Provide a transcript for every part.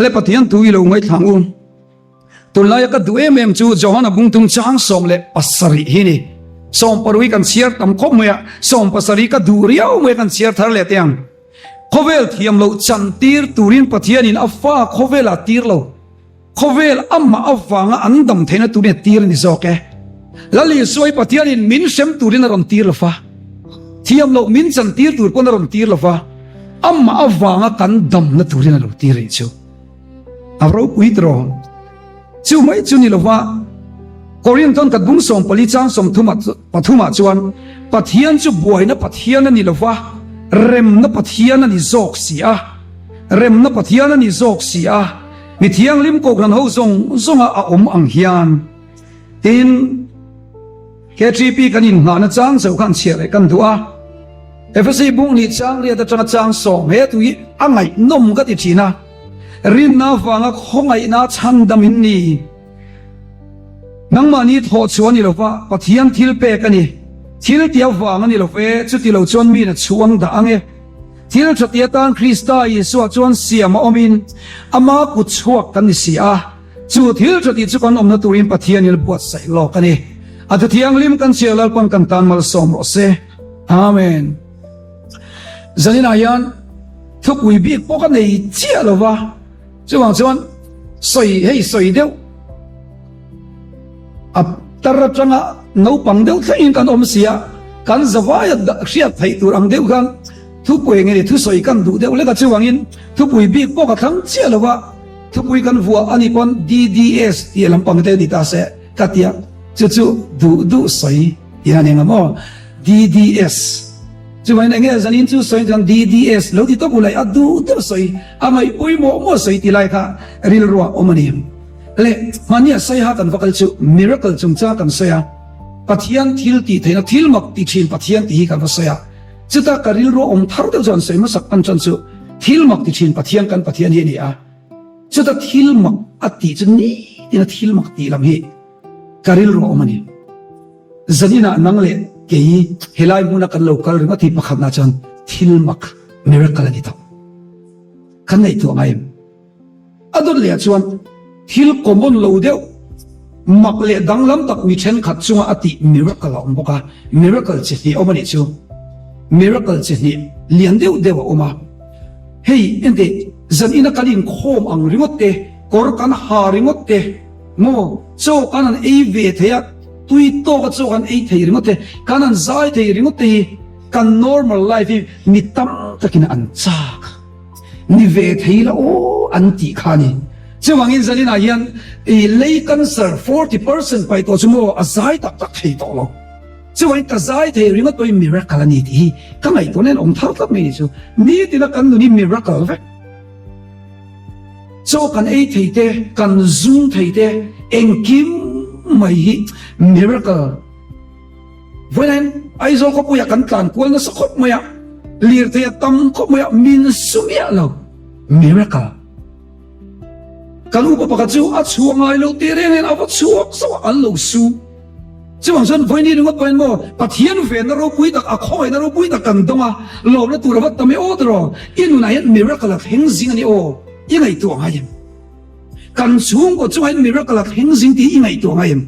le pathian tu ilo ngai thang tulai ka du em chu Johanna bung tung chang som le pasari hini som parui kan siar tam khom moya som pasari ka du riau me kan siar thar le tiang khovel thiam lo chan tir turin pathian in afa khovela tir lo khovel amma awanga andam thena tu ne tir ni zoke lali soi pathian in min sem turin ron tir lo fa thiam lo min chan tir tur kon ron tir lo fa amma awanga kan dam na turin ro tir ri chu avro puitro chu mai chu ni lo fa Korean ton kat bung som pali chang som pathuma chuan pathian chu buai na pathian ni lo fa rem na pathian ni zok sia rem na pathian ni zok sia mi thiang lim ko gran ho zonga a ang hian tin KTP kanin nga na chang so kan chiale kan dua FSC bung ni chang ria ta chang som he tu angai nom ka ti thina rin na wanga khongai na chan damin ni nang mani tho chuan ni lo fa pathian thil pe kani thil tia wanga ni lo fe chu ti lo chon mi na chuang da ange thil chatia tan Krista Yesu chuan siam omin ama ku chuak kan ni sia chu thil chati chu kan om na turin pathian il buat sai lo kani atu thiang lim kan chialal kon kan tan mal som ro se amen zalina yan thuk wi bi po ka nei chia lo wa chuan soi hei soi deu ap tara changa no pang deu thain kan om sia kan zawaya da khia thai tur ang deu kan thu pui nge thu soi kan du deu le ka chuangin thu pui bi po ka thang chia lo wa thu pui kan vua ani kon DDS ti lampang te di ta se katia chu du soi ya ne ngamo DDS chu mai nge zanin chu soi jang DDS lo ti to bulai adu du soi amai pui mo soi ti lai kha ril ro omani le mania sai ha kan vakal chu miracle chung cha kan soya pathian thil ti theina thil mak ti thin pathian ti kan soya chuta karil ro om thar de jon sei ma sak an chan chu thil mak ti thin pathian kan pathian hi ni a chuta thil mak ati chu ni tina thil mak ti lam hi karil ro omani zanina nangle ke helai muna kan local ringa ti pakhat na chan thil mak miracle ani to kan nei to ngai adon le chuan thil common lo deu mak le danglam tak mi then khat chunga ati miracle om boka miracle chi hi omani chu miracle chi hi lian deu dewa oma hei ente zan ina kalin khom ang ringot te kor kan ha ringot te mo so kanan ei ve theya tui to ka so kan ei thei ringot te kanan zai thei ringot te kan normal life mi tam takin an cha ni ve thei la o anti khani chuangin zalina hian lei cancer 40% pai to chumo azai tak thei to lo chuan ka zai thei ringa toi miracle ani ti ka ngai to nen om thar tak me chu ni tina kan nu ni miracle ve so kan ei thei te kan zoom thei te engkim mai hi miracle volen ai zo ko puya kan tlan kol na sakop maya lir te tam ko maya min sumia lo miracle kan upa pakachu at suwangay lo tirenen apat suwak sa an lo su chuang san voi ni ringot pain mo pathian ve na ro pui tak akhoi na ro pui tak kan donga lo na turabat tame odro inu na yan miracle of hengzing ani o ingai tu ngayem kan chung ko chuan miracle of hengzing ti ingai tu ngayem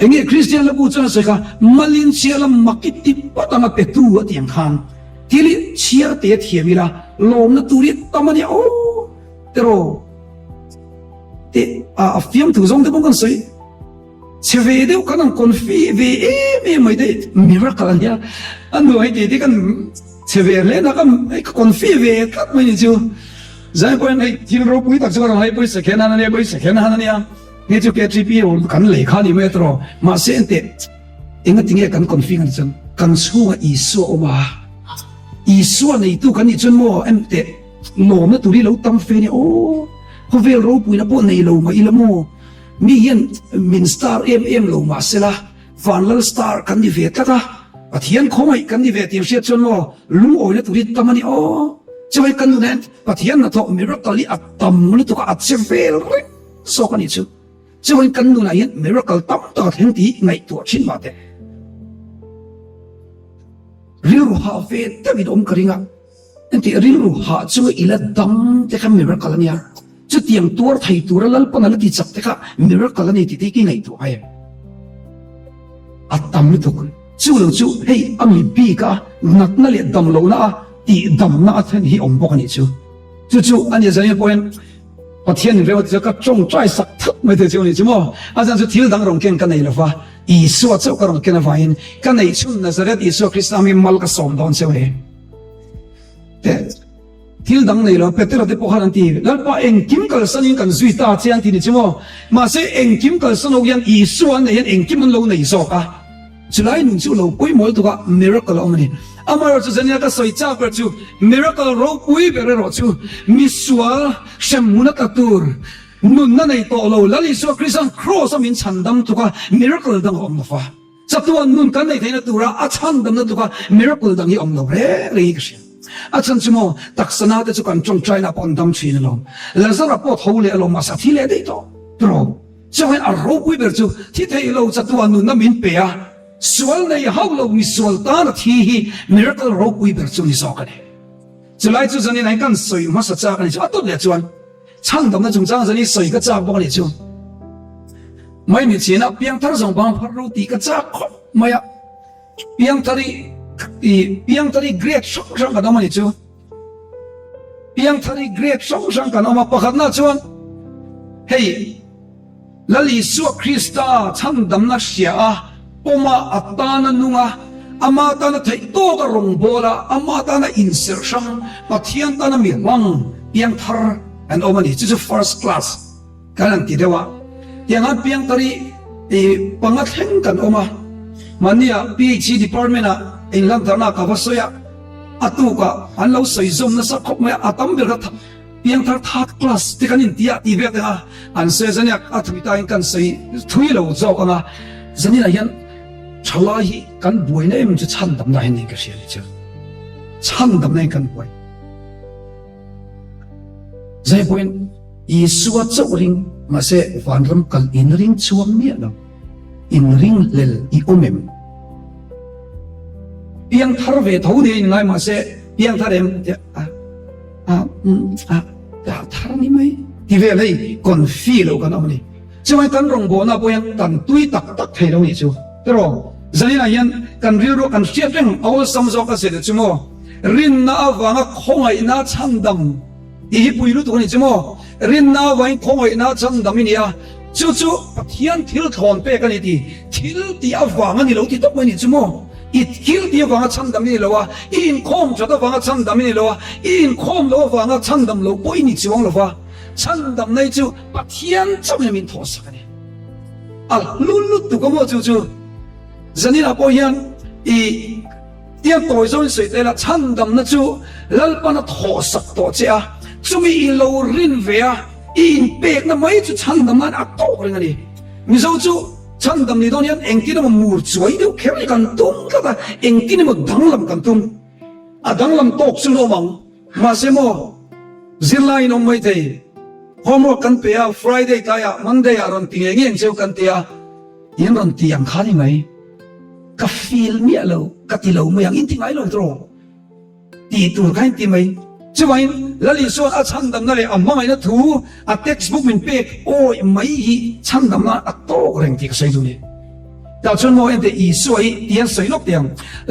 enge Christian la bu cha se ka malin chiala makiti patanga petu atiang khan tili chia te thiamila lo na turi tamani o tero te a fiam tu zong te bong kan soi cheve de kan an konfi ve e mai de miracle ya anu ai de kan cheve le na kan konfi ve kat mai ni chu zai point ai tin ro pui tak chuan ai pui se khena na ne pui se khena na nia ne chu ke tripi o kan le kha ni metro ma se ente inga tinge kan konfi kan chan kan suwa isu oma isu nei tu kan ni chun mo ente no na turi lo tam fe ni o hovel ro pui na po nei lo ma ilamo mi yen min star lo ma sela vanlal star kan ni ve taka pathian khomai kan ni ve ti sia chon mo lung oi na turi tamani o choi kan nen pathian na tho miracle atam lu to ka atsevel so kan ni chu choi kan nu na yen miracle tam to theng ti ngai to chin ma te riu ha ve ta bi dom karinga enti riu ha chu ila dam te ka miracle ania tiang tuar thai tur lal panal ti chak te kha miracle ani ti ti ki ngai tu ai atam ni tu chu lo chu hey ami bi ka nat na le dam lo na ti dam na then hi om bok ani chu ani zani point pathian rewa ti ka chong trai sak thak mai te chu ni chu mo azan chu thil dang rong ken kan nei lo fa isu chau ka rong ken va in kan nei chun Nazareth isu Christ ami mal ka som don cheu he te thil dang nei lo petero te pokhan an ti lalpa eng kim kal sanin kan zui ta chian ti ni chu mo ma se eng kim kal san o yan isu an nei eng kim an lo nei zo ka chulai nun chu lo pui mol tu ka miracle omani amar chu zania ka soi cha per chu miracle ro pui ber ro chu miswa shamuna ka tur nun na nei to lo lali so Christian cross amin chandam tu ka miracle dang om fa chatuan nun kan nei theina tura a chandam na tu ka miracle dang hi om lo re re ki a chan chu mo taksana te chu kan chong china pon dam chin lo lazara po thole lo ma sa thi le dei to tro chawen a ro pui ber chu thi thei lo chatuan nun na min pe a sual nei how lo mi sual ta na thi hi miracle ro pui ber chu ni so ka ne chulai chu zani nai kan soi ma sa cha ka ni chu atot le chuan chang dam na chung chang zani soi ka cha bo ka ni chu mai mi china piang thar zong bang phar ro ti ka cha kho maya piang thari great song sang ka damani chu piang thari great song sang ka ma pakhat na chuan hey lali su Krista chang dam na sia oma atana nunga ama ta na thai to ka rong bola ama ta na insert sang pathian ta na mi wang piang thar and omani chu first class kanan ti dewa tianga piang tari pangat heng kan oma mania PhD department a in lam thana ka vasoya atu ka anlo soi zom na sa khop me atam ber ka piang thar third class ti kanin tia ti ve ta an se zania athmita in kan sei thui lo zo anga zanina yan chalai kan boi na em chu chan dam na hin ni ka sia ni chu chan dam na kan boi zai point isua chawring ma se vanram kal in ring chuang mi lo in ring lel I omem piang thar ve tho de ngai ma se piang thar em thar ni mai ti ve lei kon fi lo kan amni chawai kan rong bo na poyang tan tui tak tak thei lo ni chu pero zanina yan kan rio kan chiateng aw sam zo ka se de chumo rin na awanga khongai na chandam I puilu tu ni chumo rin na wain khongai na chandam ni ya chu pathian thil thon pe kan ti thil ti awanga ni lo ti tok ni chumo it kill ti awanga chandam ni lo wa in khom chada awanga chandam ni lo wa in khom lo awanga chandam lo poi ni chuang lo wa chandam nei chu pathian chom min tho sakani al lulu tu ko mo chu zanina po yan tiang toy zon sei te la chandam na chu lalpana tho sak to cha chumi in lo rin ve a in pek na mai chu chandam man a to ring ani mi zo chu chandam ni don yan engki na mur chuai deu kheri kan tum ka engki ni mo danglam kan tum a danglam tok chu lo mang ma se mo zilai no mai te homework kan pe a Friday ta ya Monday a ron ting ngeng cheu kan te a yen ron ti yang khani mai ka feel mi alo ka ti lo mo yang in ting ai lo tro ti tur kain ti mai chuain lali so a chandam na le amma mai na thu a textbook min pe oi mai hi chandam na a to reng ti ka sai du ni ta chun mo ente I soi tian soi lok tiang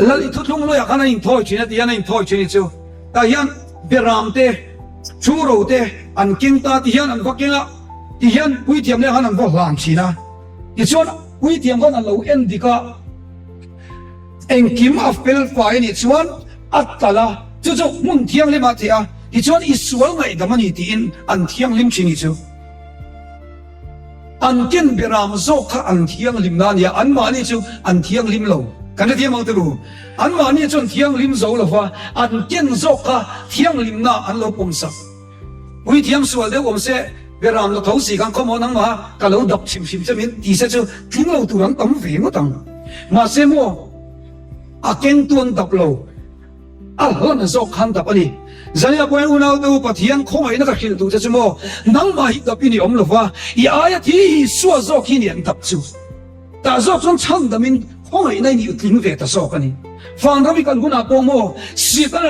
lali thu thung lo ya kana in thoi china ti yana in thoi chini chu ta yan beram te chu ro te an king ta ti yan an vakenga ti yan pui tiam le han an vo hlang china ti chon pui tiam kan an lo en dika engkim afpel fai ni chuan atala chu mun thiang le ma tia ti chuan isual ngai damani ti in an thiang lim chini chu an ken beram zo kha an thiang lim na nia an ma ni chu an thiang lim lo kan thiam mau tu an ma ni chon thiang lim zo lo fa an ken zo kha thiang lim na an lo pum sa ui thiam sual de om se beram lo thau si kan ko mo nang ma ka lo dok chim chamin ti se chu thing lo tu ang tam ve mo tang ma se mo a keng tuan dap lo a hon zo khan dap ani zania poin unau tu pathian khongai na ka khil tu cha chumo nang ma hi dap ni om lo wa ya ya thi suwa zo khi nian dap chu ta zo chon chang damin khongai nai ni utling ve ta so kani ฟังเรามีการกุนาโปโมสิตัน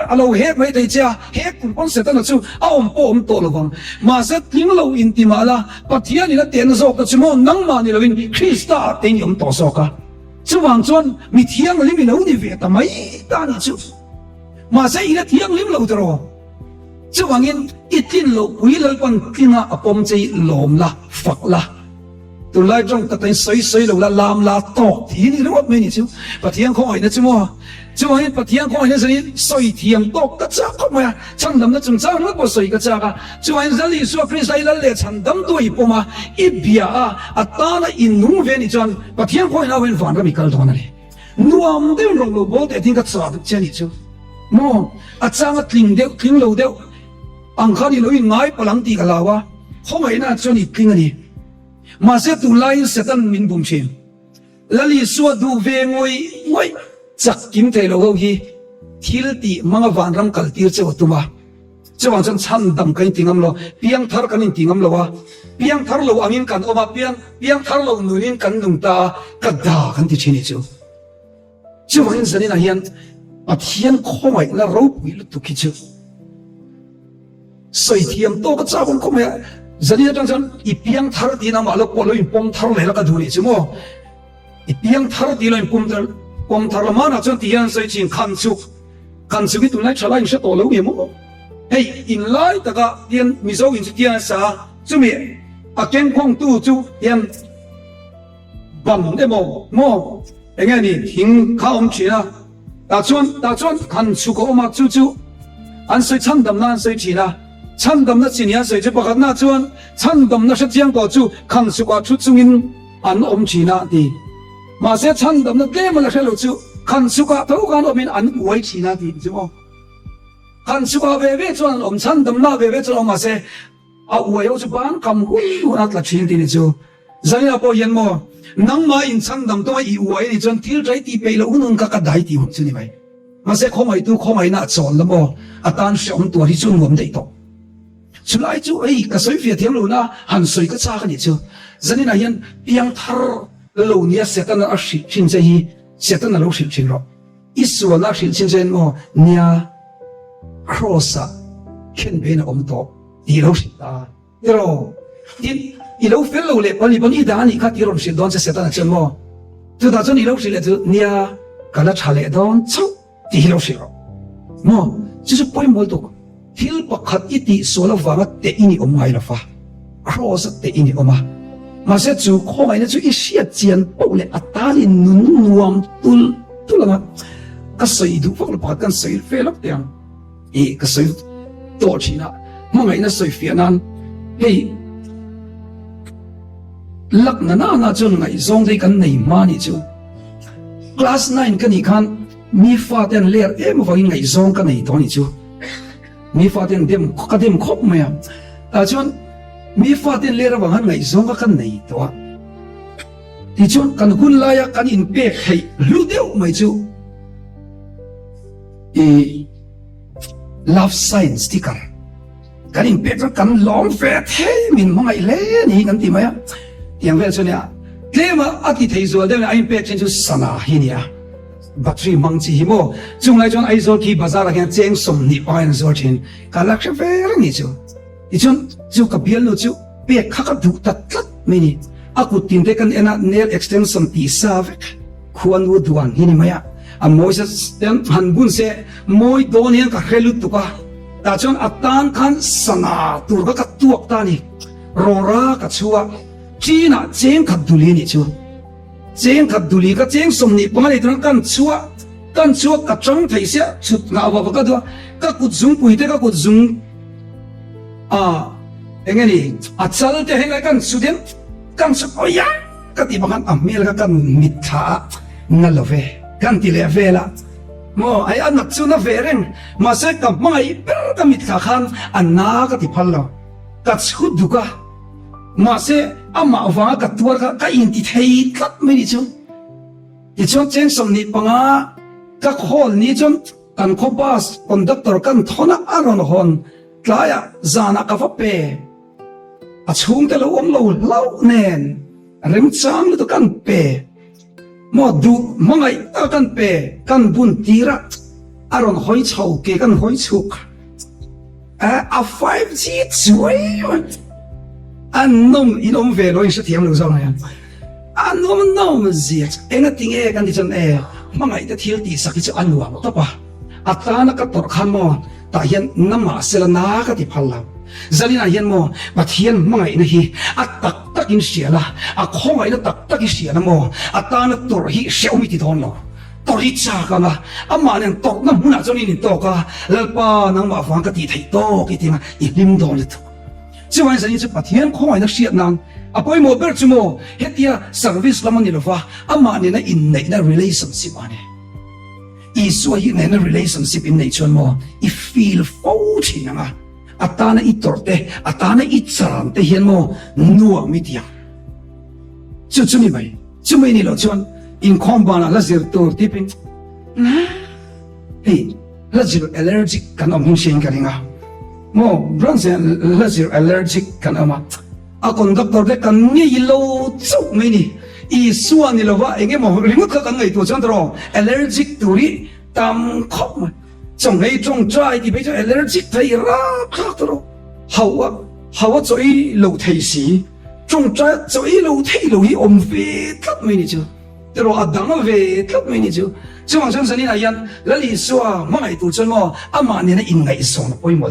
เอาเราเฮกไม่ได้เจ้าเฮกคุณป้อนเสตันเอาชูเอาโปโตระวังมาเสทิ้งเราอินติมาละปัทยานี่ละเตียนโซกัชิโมนังมานี่เราวินคริสต์อาเตียนยมต่อโซกะจะวางจวนมีเทียงลิมิเรานี่เวทไม่ตานี่ชูมาเสอีละเทียงลิมเราตรอจะวางอินอิตินเราปุยเราปันตินาอปมใจลมละฝักละตัวไล่จงกระตุ้นใส่เราละลามละตอกทีนี่รู้ว่าไม่นี่ชิวปะเทียงข้อยนะชิวว่าชิวว่าปะเทียงข้อยนะสิใส่เทียงตอกกระจาเข้ามาฉันดำนะจึงจ้างแล้วก็ใส่กระจากะชิวว่าจะลีสัวคริสไอละเละฉันดำตัวอีปมาอีเบียอัตตาละอินนุ่งเวนิจันปะเทียงข้อยนะเวนฝันก็มีกัลตอนนั้นนัวมเดียวลงโลบแต่ทิ้งกระจาดเจนี่ชิวโมอาจารย์ทิ้งเดียวทิ้งโลเดียวอังคารนี่เราอีง่ายพลังตีกันลาวะข้อยนะจนอีทิ้งอันนี้มาเสตุไลน์เสตันมินบุมเชนแล้วลีสวดดูเวงอยจักกิมเทโลเฮีทิลตีมังวันรำกัลตีร์เจ้าตุมาเจ้าวันฉันดำกันติงอัมโลเพียงทาร์กันติงอัมโลวะเพียงทาร์โลอามินกันออกมาเพียงทาร์โลนุนินกันดุงตากระดากันที่เชนิจูเจ้าวันฉันนี่นะเฮียนปัทเฮียนข้อยแล้วเราปุยลุตุกิจูใส่เทียมโตก็จ้าคนข้อยjadi jangan ipiang thar di nama lo polo impom thar lehla ka dhuni cimo ipiang thar di lo impom thar la mana chon tian sai chin khanchu ki tunai chala in sha to lo yemo hey in lai taka tian mizo in tian sa chumi a ken khong tu chu tian bam de mo enga ni hing kha china da chuan khanchu ko ma chu an sai chang dam nan sai china 찬 담나 지니야 세제 바갓나 주원 찬 담나 셔지양 거주 칸수과 추중인 안 옴지나디 마세 찬 담나 게임을 헬로주 칸수과 더우간 오민 안 우이지나디 주모 칸수과 베베 주원 옴찬 담나 베베 주원 마세 아 우에요 주반 감훈우나트라 치인디니 주 자리야 보 연모 낭마 인찬 담도 이 우에니 전 틸자이티 베일로 우는 가까다이티 혼주니 마이 마세 코마이 두 코마이나 존라모 아딴 시험 또리 준 몸데이도 Sulai chu ai ka soi fia thiam lo na han soi ka cha ka ni chu zani na hian piang thar lo nia setan a shi chin che hi setan lo shi chin ro isu na shi chin chen mo nia crossa ken be na om to di lo shi ta ro i lo fel lo le pani pani da ni ka ti ro shi don se setan chen mo tu da chu ni lo shi le chu nia ka la cha le don chu di lo shi ro mo chu chu poi mo to Til pakat iti sola vanga te ini omai lafa cross te ini oma mase chu khongai na chu isia chian pole atali nun nuam tulanga ka sei du fakla pakat kan sei felak tiang e ka sei to china mangai na sei fianan hei lak na chun ngai zong dei kan nei mani chu class 9 kan ni khan mi fa ten ler em wa ngai zong kan nei to ni chu mi fatin dem kadem khop maya ta chon mi fatin lera wangan ngai zonga kan nei to ti chon kan hun la ya kan in pe khai lu deu mai chu e love sign sticker kan in pe kan long fe the min mangai le ni kan ti maya tiang ve chon ya klema ati thei zo de ai pe chen chu sana hinia battery mangchi himo chunglai chon aizol ki bazar again cheng som ni pain zor chin kalak she ver ni chu ichon chu ka bial no chu pe khaka du tat tat meni aku tin te kan ena nail extension ti save khuan wo duan hini maya a moisa ten han bun se moi don hen ka khelu tu ka ta chon atan khan sana tur ka tuak ta ni rora ka chuwa china cheng khat duli ni chu cheng khat duli ka cheng som ni pamali tang kan chuwa ka chang thei sia chut nga ba ka do ka ku zung pui te ka ku zung engeni achal te henga kan suden kan su oya ka ti bangan amel ka kan mitha na love kan ti le vela mo ai anak chu na vereng ma se ka mai per ka mitha khan anna ka ti phallo ka chu duka ma se ama wa ka tuar ka in ti thei tlat me ni chu ti chon cheng som ni panga ka khol ni chon kan khopas conductor kan thona aron hon tlaya zana ka fa pe a chung te lo om lo lau nen rem chang lu to kan pe mo du mangai ta kan pe kan bun tira aron hoi chau ke kan hoi chuk a 5G chui nom inom ve lo is thiam lo zong ya nom zia enga ting e kan di chan e mangai ta thil ti sakhi chu anwa ta pa atana ka tor khan mo ta hian nama selana ka ti phalla zalina hian mo pathian mangai na hi atak takin siala a khongai na tak takin siala mo atana tor hi xiaomi ti thon lo tor hi cha ka la ama nen tok na muna choni ni to ka lalpa nang ma fang ka ti thei to ki tinga i lim don le to chuan zani chu pathian khongai na siat nang apoi mo ber chu mo hetia service lamani lova ama ne na in nei na relationship ane isu hi ne na relationship in nature mo I feel fauchi nga atana itorte atana itsaram te hian mo nuwa mitia chu ni mai chu mai ni lo chuan in khombana la zir tur tipin hey la zir allergic kan om hing karinga mo bronze la zir allergic kan ama a conductor de kan ngi lo chu mai ni isu ani lo wa enge mo ringu ka kan ngai to chan ro allergic turi tam khop ma trong ấy trong trai thì bây giờ allergic thấy ra khác rồi hậu chơi lâu thấy gì trong trai chơi lâu thấy lâu hi về thấp mấy nhỉ chứ rồi đắng về thấp mấy nhỉ chứ chứ mà trong sân này anh là lý do mà ngày tuổi chân mà mà nên là in ngày sống nó quay mất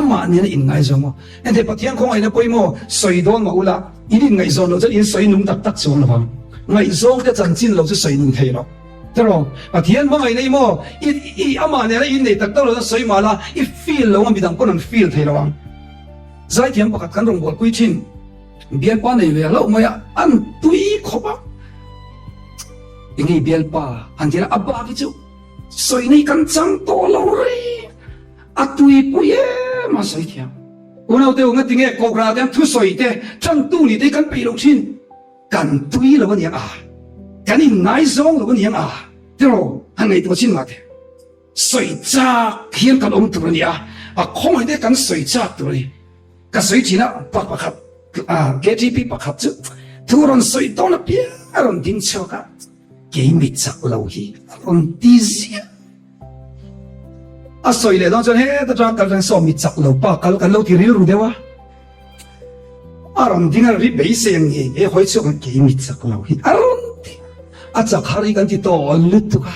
mà nên là in ngày sống mà anh thấy bác thiên không ai nó quay mà sợi đón mà ula in ngày sống nó rất in sợi nung tắc sống nó vâng ngày sống cái chân chín lâu sẽ sợi nung thấy nó Pero, thiên mga inay mo, ama nila inay tagtalo na soy mala, feel lo ang bidang ko ng feel tayo lang. Zai tiyan pakat kan rong bol kuy chin, biyan pa na iwe, alo maya, an tui ko ba? Ingay biyan pa, an tila abagi chu, soy na ikan chang to lo rin, at tui po ye, masoy tiyan. Unaw tayo nga tingay, kokra tayo, tu soy te, chang tu ni tayo kan pilong chin, kan tui lo niya kan in ngai zong lo niya pero hangai to chin mate soi cha khian kan om tur nia a khong ide kan soi cha tur ni ka soi china pakhat KTP pakhat chu turon soi to na pia ron din choka ke mi chak lo hi ron tizia a soi le don chon he ta tra kal so mi chak lo pa kal lo ti ril ru dewa aron dinga ri be seng e hoi chu ke mi chak lo hi aron at sa hari kan tito luto ka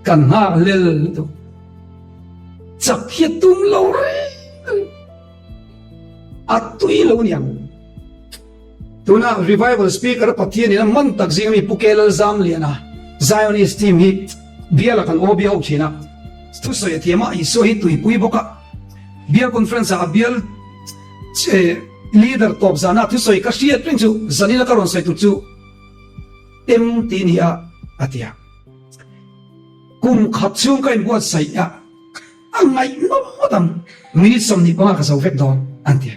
kan ha lel to sak hitum lo re at tui lo niang tuna revival speaker pathian ina man tak jing mi pukelal zam liana Zionist team hi biala kan obi au china tu so yetiama iso hi tui pui boka bial conference a bial leader top zana tu so ka shia tring chu zanina karon sai tu chu tem tinia atia kum khatchung kain buat sai ya angai no modam minit som ni pa ka so vek don antia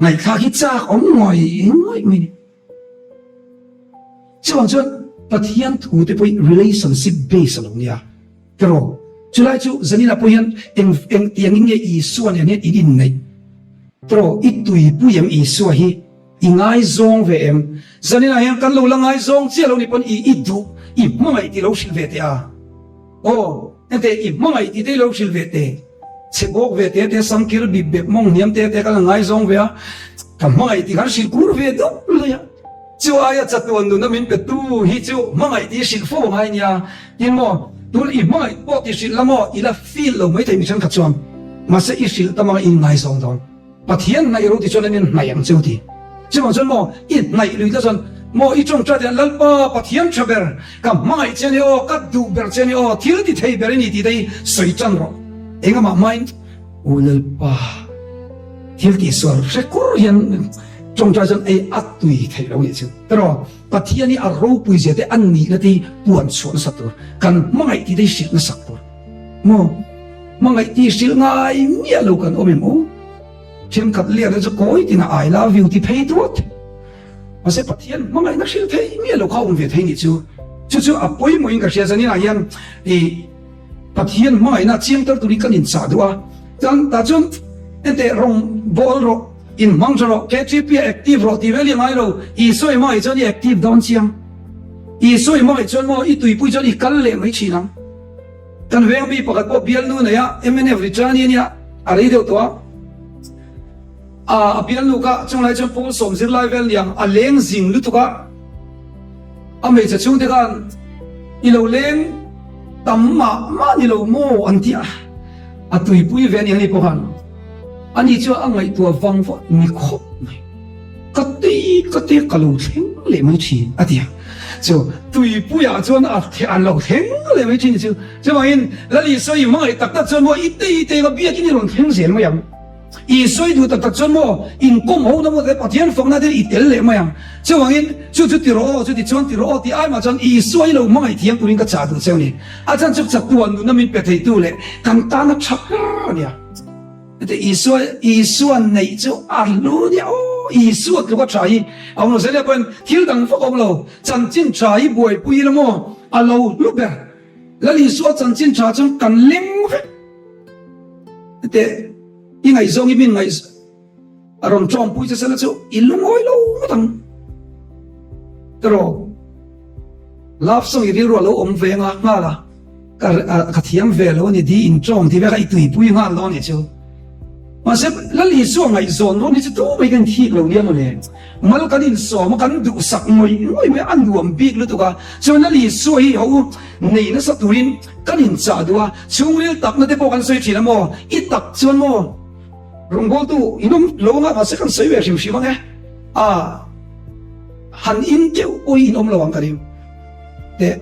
ngai kha hi cha om ngoi mini chuan pathian thu te poi relationship based lo nia pero chulai chu zanina poian eng tiang nge I suan ne idin nei pero itui puyam I suwa hi ingay zong VM zanina yang kan lo langay zong siya lo ni pon idu mga iti lo silvete ente mga iti lo silvete sebok vete te samkir bibek mong niam te ka langay zong vea kam mga iti kan silkur vedo ya chu aya chatuan do namin petu hi chu mga iti silfo ngai nia tin mo tul mga po ti silamo ila feel lo mai te mi chan khachuan masa isil ta mga ingay zong don pathian na iro ti chonanin mayang cheuti chứ mà dân mò ít này lùi ra dân mò ít trong trái điện lăn ba bắt hiếm cho bèr cả mai trên yo cắt đủ bèr trên yo thiếu thì thấy bèr này thì đây sấy chân rồi anh mà mind ulal pa thiếu thì sờ sẽ cố hiện trong trái dân ấy ắt tùy thấy đâu vậy chứ pero bắt hiếm này ở râu bùi gì thế ăn nị thì buồn xuống sạch rồi cần mai thì đây xịt nó sạch rồi mò mai thì xịt ngay nhẹ lâu cần ôm em ôm thiên cắt liệt cho coi thì là I love you thì thấy tốt mà sẽ bắt thiên mà ngày nó sẽ thấy nghĩa là không về thấy gì chứ à bối mỗi người sẽ như là yên thì bắt thiên mà ngày nó chiêm tới tụi cái nhìn sao đó chẳng ta chun em để rong ball rồi in mang cho rồi KTP active rồi thì về liền ngay rồi ý soi mà cho đi active down chiang i soi mo chon mo i tui pui chon i kal le mai chinang kan veng mi pakat po bial nu na ya MNF Richani nia ari deu to a bial nu ka chung lai chon pol som zir lai vel yang a leng jing lu tu ka a mei cha chung te kan i lo leng tam ma ni lo mo an tia a tui pui ven yang ni po han ani cho angai tua wang vo ni khop mai kati kalu theng le mai chi atia so tui pui a chon a the an lo theng le mai chi ni chu wangin la li soi mai tak tak chon mo i te ga bia ki ni ron theng zel mai yang i soi du tak tak chon mo in kom ho na mo de pathian phong na de i tel le mai yang chu wangin chu ti ro chu ti chon ti ro ti ai ma chon i soi lo mai thiang turin ka cha du cheu ni a chan chuk chak tuan nu na min pe thei tu le kan ta na chak nia te i soi nei chu a lu ni o i soi ka trai ông nói sẽ bên thiếu đẳng phúc ông lâu chân chính trai buổi bui lắm mo à lâu lúc bé là lý số chân chính trai trong cần linh phết thế in ngày giống như bên ngày à rồng trong bui sẽ là chỗ in lúc ngồi lâu thằng rồi love xong thì rồi lâu ông về ngã là cả thiam về lâu thì đi in trong thì về cái tùy bui ngã lâu này chứ mà sẽ là lý số ngày dọn rồi thì tôi mới cần thi lâu liền rồi mà lúc cái số mà cái đủ sặc mồi mới ăn đủ ẩm bít luôn tụi cả cho nên là lý số ấy họ này nó sắp turin cái hình trả đua chúng liên tập nó để bao cái số chỉ là mò ít tập cho mò rong bố tu inom lâu ngã mà sẽ cần số về xíu xíu nghe à hắn in kêu ôi inom lâu ang cái điều để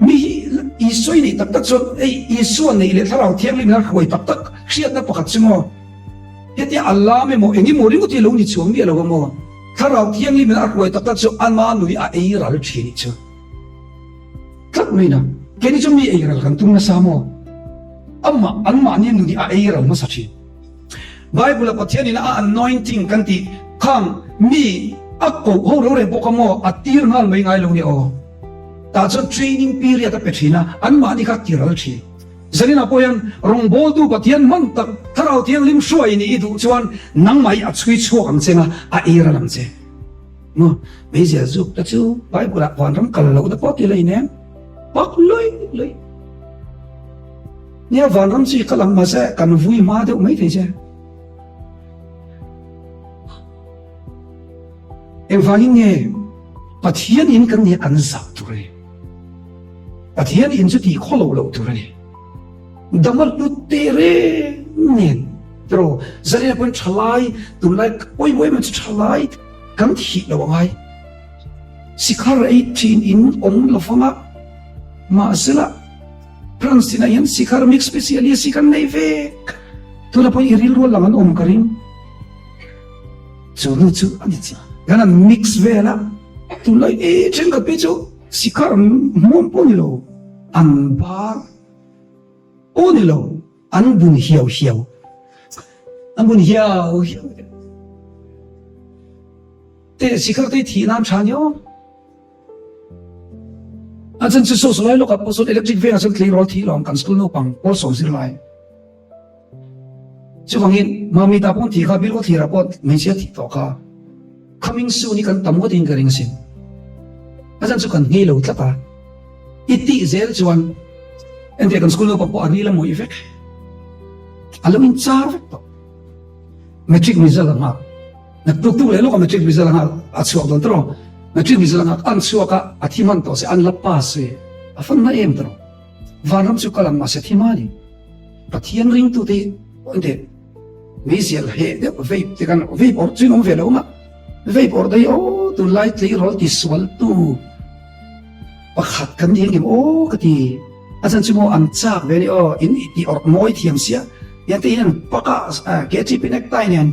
mi i soi ni tak tak chon ei i suan nei le tharau thiang lim na khoi tak tak khiat na pakhat chingo heti Allah me mo engi mo ringu ti lo ni chuang mi lo mo tharau thiang lim na khoi tak tak chu an ma nui a ei ral thi ni chu tak mai na ke ni chu mi ei ral kan tung na sa mo amma an ma ni nui a ei ral ma sa thi Bible pathian in a anointing kan ti khang mi akko ho ro re pokamo atir ngal mai ngai lo ni o ta chon training period a petrina an ma ni kha tiral thi zanina poyan rong bol tu pathian man tak tharau thiang lim shuai ni du chuan nang mai a chui chuak ang chenga a era lam che no me zia zuk ta chu Bible wan ram kal lo da pot ti lai ne pak loi nia van ram chi kalang ma se kan vui ma de mai the che em vang nge pathian in kan ni kan sa tu re pathian in chu ti kholo lo tu re damal tu tere nen tro zari pon chalai tu like oi ma chalai kan thi lo ngai sikhar 18 in om lo fanga ma sila Francina yan sikhar mix specially sikan nei ve tu la pon iril ro langan om karim chu ani chi ganan mix ve la tu lai chen ka pe chu sikhar mom pon lo an bar oni lo an bun hiao te sikhar te thi nam chan yo a chen chu so lai lo ka posol electric ve asal clear roll thi long kan school no pang pol som sir lai chu wangin mami ta pon thi kha bil ko thi ra pot me sia thi to ka coming soon ni kan tam ko ding ka ring sin a chen chu kan ngei lo tla ta iti zel chuan ente kan school no pa po ani la mo effect alam in char to metric result nga na tu le lo ka metric result nga a chuak don tro metric result nga an chuaka athiman to se an la pa se afan na em tro vanam chu kalam ma se thimani pathian ring tu te ente mesial he de vape te kan vape or chu nom velo ma vape or dai o tu lightly roll ti swal tu pakhat kan ding em o ka ti asan chu mo ang chak ve ni o in ti or moi thiam sia yan te yan paka ke chi pinek tai nen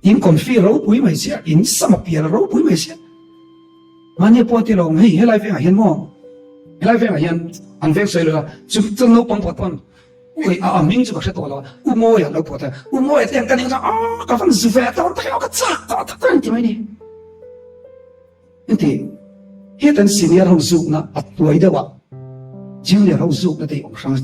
in konfi ro pui mai sia in samapia ro pui mai sia mani po ti lo hei helai ve hian mo helai ve hian an ve sei lo chu chung no pang pot pon ui a ming chu ka se to lo u mo ya lo pot u mo ya ten kan ni ka fan zu ve ta ta ka chak ta ta ti mai ni ente hitan senior ho zu na atoi da wa junior ho zu na te ong sang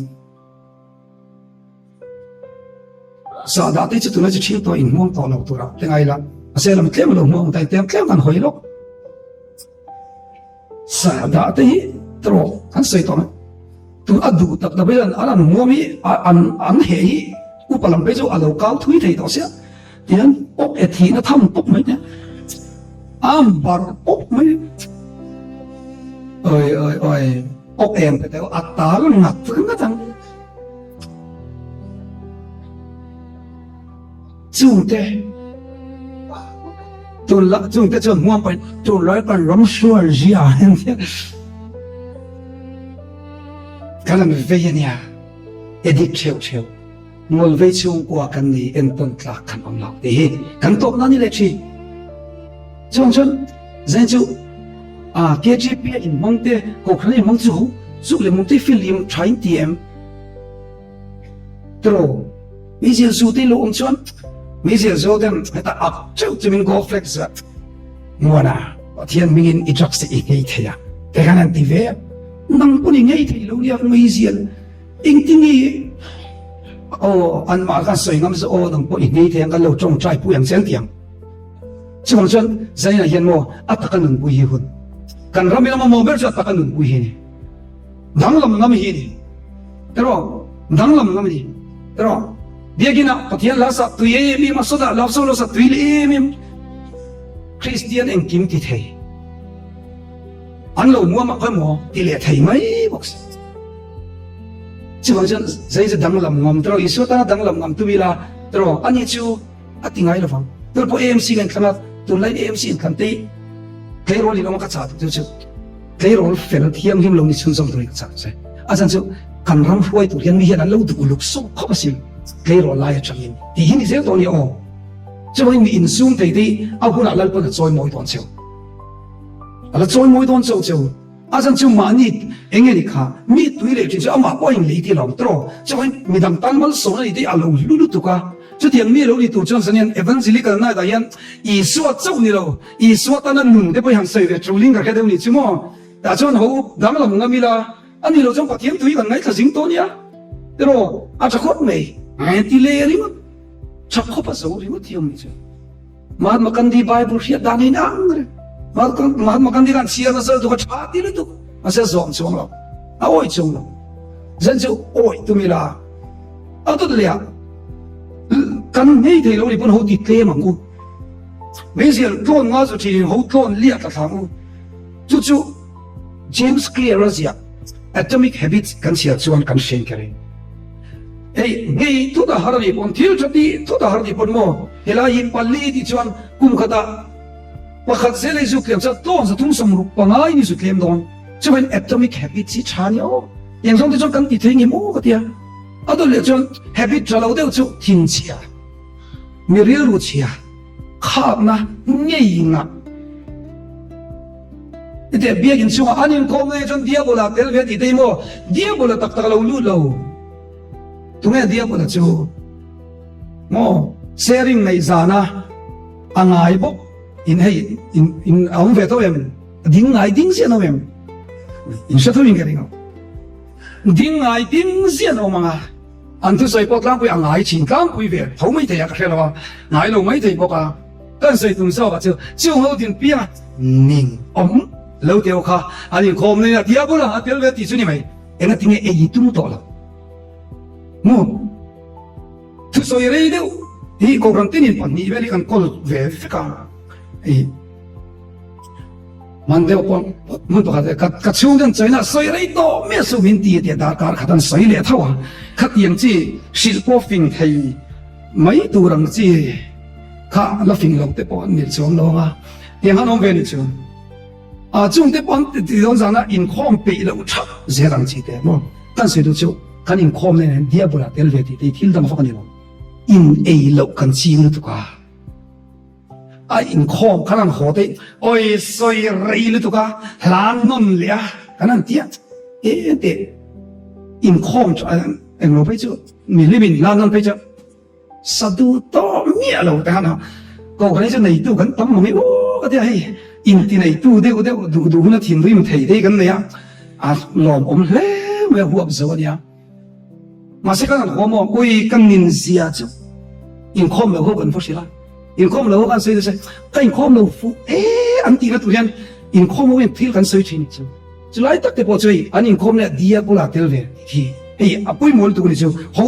sa da te chu na chu to in mong to lo tu ra tengai la ase lam tlem lo mong tai tem tlem kan hoi lo sa da te tro an sei to tu adu tak da belan an ngomi an he upalam pe jo alo kau thui thei to sia tian ok ethi na tham pok mai ne am bar ok mai ơi ok em cái tao atta nó ngặt thứ nó thằng chung te chung te chung mua phải chung lấy con rắm xua gì à cái là mình về nhà edit chiều ngồi về chung qua cái này em tuần là khăn ông lão thì khăn tốt nó như thế chi chung dân chú KGP in mong te ko khani mong zu le mong te film trying tm tro mi je zu te lo chon mi je zo dem ta up to min go flex that mona pathian mingin ijak se ei thea te kanan ti ve nang puni ngei thei lo nia mi zian ing tingi an ma ka soi ngam zo nang po ngei thei ang lo chong trai pu yang chen tiang chong chon zai na hian mo atakan nun bu hi hun kan rami nama mobil chat takan nun buhi ni danglam ngam hi ni pero danglam ngam ni pero dia gina pathian la sa tu ye mi masoda la so lo sa tu le mi Christian en kim ti thei an lo mua ma mo ti le thei mai box chi bang jan zai za danglam ngam pero isu ta danglam ngam tu bila pero ani chu atingai lo fang tu po AMC kan khana tu lai AMC kan te cái role này nó có chặt được chứ cái role phải là thiêng hiểm lâu ni xuân sông tuổi chặt chứ à chẳng chứ cần rắm phơi tuổi hiền mi hiền là lâu tuổi lục sốc khó xí cái role lại chẳng yên thì hiền thì tôi nói chứ bây mình zoom thấy đi ao cũng là lần bắt chơi mỗi tuần chiều là chơi mỗi tuần chiều à chẳng chứ mà ni anh ấy đi khá mi tuổi lệ chứ mà bao nhiêu đi làm trò chứ bây mình đang tan mal số này đi à lâu lulu tụ cả chứ tiếng mi lâu đi tụ cho nên evangelical này đại hiện Isu châu ni lo Isu ta na nun de po han sei de chuling ka de ni chumo ta chon ho dam la munga mila ani lo jong pathian tui kan ngai ka jing to nia pero a cha khot mei anti le ri mo cha kho pa zo ri mo tiom ni chu Mahatma Gandhi Bible ria dan in ang re Mahatma Gandhi kan sia na sel tu ka cha ti le tu a se zom chong lo a oi chong lo zan chu oi tu mila a tu le kan nei thei lo ni pon ho ti tle ma ngu mấy giờ con ngã rồi thì hậu con liệt là thằng chú James Clear gì Atomic Habits kan siya chuan kan share kare ei ngei tu da har ni pon thil chati tu da har ni pon mo hela hi palli ti chuan kum khata pakhat se le zu klem cha ton sa thum som ru pangai ni zu klem don chuan Atomic Habits chi chanyo yang song ti chuan kan ti thei mo ka tia ado le chuan habit chalo deu chu thin chia mi riel ru chia khap na ngei nga ite biagin sunga anin kom na chon diabola tel ve ti demo diabola tak tak lo lu lo tunga diabola chu mo sharing nei zana angai bo in hei in aum ve to em ding ngai ding sia no em in sha thu in ka ding ding ngai ding sia no manga an thu soi pot lang pui angai chin kam pui ve ho mai te ya ka khela ngai lo mai te boka kan soi tum so ka chu ho din pia ning lâu tiêu kha anh khom này là tiếc quá tiếc về tí xuân này em là tiếng ấy tung to lắm mua thứ soi rồi đâu thì cố gắng tin bản ní về đi cần call về cả ấy mình đều còn muốn bảo cái chung dân chơi là soi rồi đó mấy số mình đi đã cả khát ăn soi lệ thâu à khát tiếng gì silp phình hay mấy tu rằng gì khá là phình lòng tế bọn nhiệt xuống đó à tiếng hắn ông về nhiệt xuống chúng ta bọn thì nói rằng là in khom bị lâu chắc dễ dàng chỉ thế mà但是都就看 in khom này dia bula tel về thì thiếu đằng phát cái nào in ấy lâu cần chi nữa tụi cả in khom khả năng họ đấy ôi soi rây nữa tụi cả lan non lẹ khả năng tiếc ế để in khom cho anh nói phải chứ mình lan non phải chứ sao tu to mía lâu thế nào còn cái này tu cần tắm mà mấy ô cái này in ti này tu đeo đủ nó thiên với mình thấy đấy cái này lòm lẽ về huộc rồi đấy mà sẽ cái nào mà ôi cái nhìn gì chứ in khom là huộc cần phát sinh in khom là huộc ăn xây được cái in khom là phụ anh ti nó tụi anh in khom wen thil kan soi thin chu chulai tak te po choi an in khom le dia pula tel ve thi hei apui mol tu ni chu ho